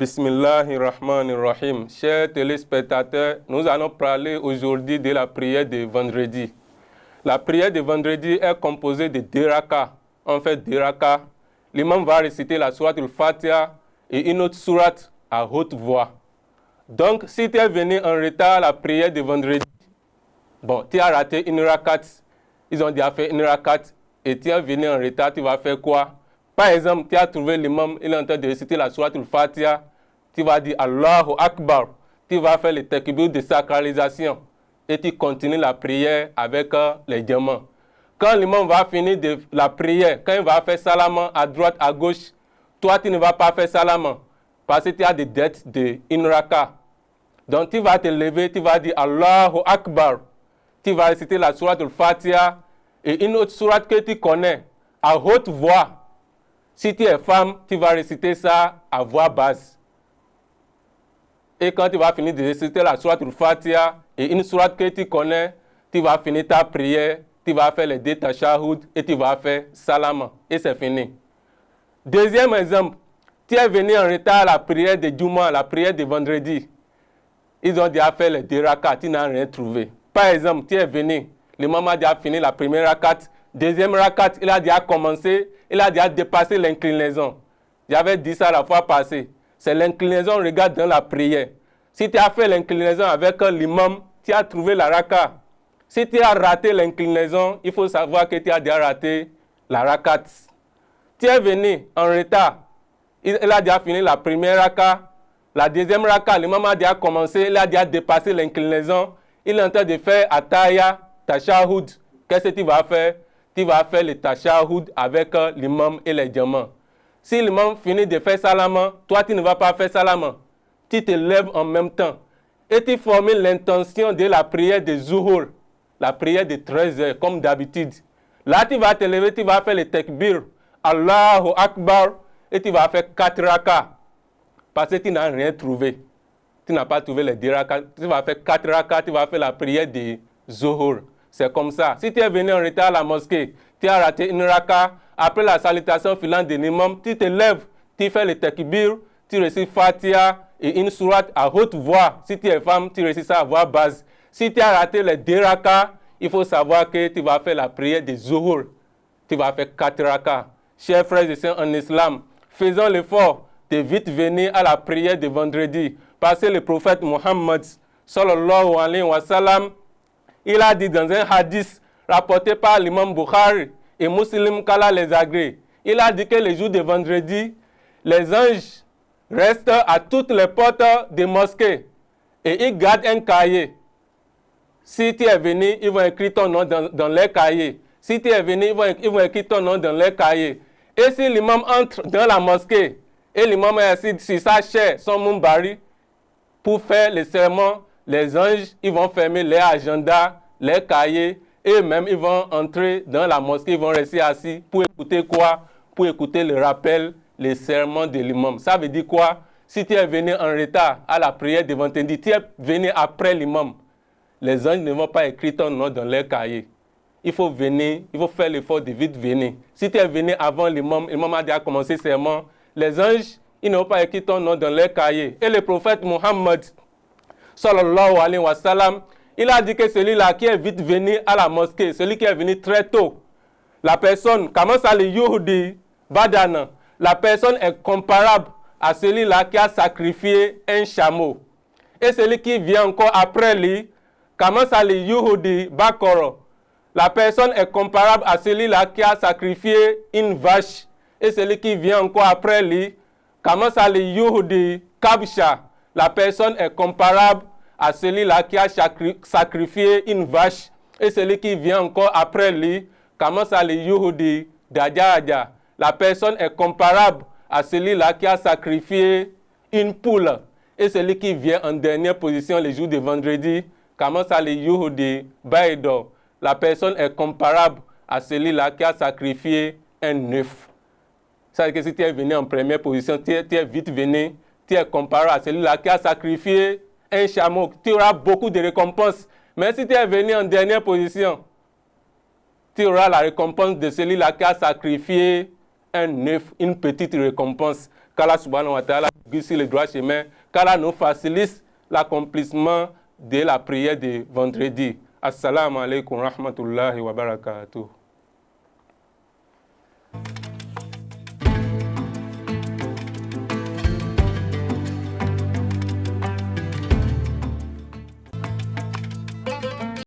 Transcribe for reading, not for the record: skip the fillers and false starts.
Bismillahirrahmanirrahim. Chers téléspectateurs, nous allons parler aujourd'hui de la prière de vendredi. La prière de vendredi est composée de 2 rakas. En fait, 2 rakas. L'imam va réciter la sourate al-Fatiha et une autre sourate à haute voix. Donc, si tu es venu en retard à la prière de vendredi, bon, tu as raté une rakat, ils ont déjà fait une rakat, et tu es venu en retard, tu vas faire quoi? Par exemple, tu as trouvé l'imam, il est en train de réciter la sourate al-Fatiha, tu vas dire Allahu Akbar, tu vas faire le takbir de sacralisation, et tu continues la prière avec les diamants. Quand l'imam va finir de la prière, quand il va faire salam à droite, à gauche, toi tu ne vas pas faire salam, parce que tu as des dettes de une raka. Donc tu vas te lever, tu vas dire Allahu Akbar. Tu vas réciter la sourate al-Fatiha et une autre sourate que tu connais à haute voix. Si tu es femme, tu vas réciter ça à voix basse. Et quand tu vas finir de réciter la sourate al-Fatiha et une sourate que tu connais, tu vas finir ta prière, tu vas faire les 2 tashahhud et tu vas faire salam. Et c'est fini. Deuxième exemple, tu es venu en retard à la prière de Juma, la prière de vendredi. Ils ont déjà fait les 2 rakats, tu n'as rien trouvé. Par exemple, tu es venu, l'imam a déjà fini la première rakat, deuxième rakat, il a déjà commencé, il a déjà dépassé l'inclinaison. J'avais dit ça la fois passée. C'est l'inclinaison, regarde dans la prière. Si tu as fait l'inclinaison avec l'imam, tu as trouvé la rakat. Si tu as raté l'inclinaison, il faut savoir que tu as déjà raté la rakat. Tu es venu en retard, il a déjà fini la première rakat. La deuxième raka, l'imam a déjà commencé, il a déjà dépassé l'inclinaison. Il est en train de faire ataya, tashahhud. Qu'est-ce que tu vas faire? Tu vas faire le tashahhud avec l'imam et les diamants. Si l'imam finit de faire salam, toi tu ne vas pas faire salam. Tu te lèves en même temps. Et tu formules l'intention de la prière de Zuhur, la prière de 13 heures, comme d'habitude. Là, tu vas te lever, tu vas faire le takbir, Allahu Akbar, et tu vas faire 4 rakas. Parce que tu n'as rien trouvé. Tu n'as pas trouvé les 2 rakas. Tu vas faire 4 rakas, tu vas faire la prière de Zuhur. C'est comme ça. Si tu es venu en retard à la mosquée, tu as raté une raka, après la salutation filante de l'imam, tu te lèves, tu fais le takbir, tu récites Fatiha et une sourate à haute voix. Si tu es femme, tu récites ça à voix basse. Si tu as raté les 2 rakas, il faut savoir que tu vas faire la prière de Zuhur. Tu vas faire 4 rakas. Chers frères et sœurs en islam, faisons l'effort de vite venir à la prière de vendredi. Parce que le prophète Muhammad, sallallahu alayhi wa sallam, il a dit dans un hadith rapporté par l'imam Bukhari et Muslim qu'Allah les agrée. Il a dit que les jours de vendredi, les anges restent à toutes les portes des mosquées et ils gardent un cahier. Si tu es venu, ils vont écrire ton nom dans leur cahier. Si tu es venu, ils vont écrire ton nom dans leur cahier. Et si l'imam entre dans la mosquée, et l'imam est assis sur sa chaise, son mumbari, pour faire le sermon, les anges, ils vont fermer leur agenda, leurs cahiers, et même ils vont entrer dans la mosquée, ils vont rester assis pour écouter quoi? Pour écouter le rappel, le sermon de l'imam. Ça veut dire quoi? Si tu es venu en retard à la prière de vendredi, tu es venu après l'imam, les anges ne vont pas écrire ton nom dans leur cahier. Il faut venir, il faut faire l'effort de vite venir. Si tu es venu avant l'imam a déjà commencé le sermon, les anges, ils n'ont pas écrit ton nom dans leur cahier. Et le prophète Muhammad, sallallahu alayhi wa sallam, il a dit que celui-là qui est vite venu à la mosquée, celui qui est venu très tôt, la personne, commence à le yuhudi badana, la personne est comparable à celui-là qui a sacrifié un chameau. Et celui qui vient encore après lui, commence à le yuhudi bakoro, la personne est comparable à celui-là qui a sacrifié une vache. Et celui qui vient encore après lui, commence à le yuhudi kabsha. La personne est comparable à celui-là qui a sacrifié une vache. Et celui qui vient encore après lui, commence à le yuhudi dajaja. La personne est comparable à celui-là qui a sacrifié une poule. Et celui qui vient en dernière position le jour de vendredi, commence à le yuhudi baido. La personne est comparable à celui-là qui a sacrifié un œuf. Ça veut dire que si tu es venu en première position, tu es vite venu, tu es comparé à celui-là qui a sacrifié un chameau. Tu auras beaucoup de récompenses. Mais si tu es venu en dernière position, tu auras la récompense de celui-là qui a sacrifié un œuf, une petite récompense. qu'Allah subhanahu wa ta'ala guide sur le droit chemin, qu'Allah nous facilite l'accomplissement de la prière de vendredi. Assalamu alaikum wa rahmatullahi wa barakatuh.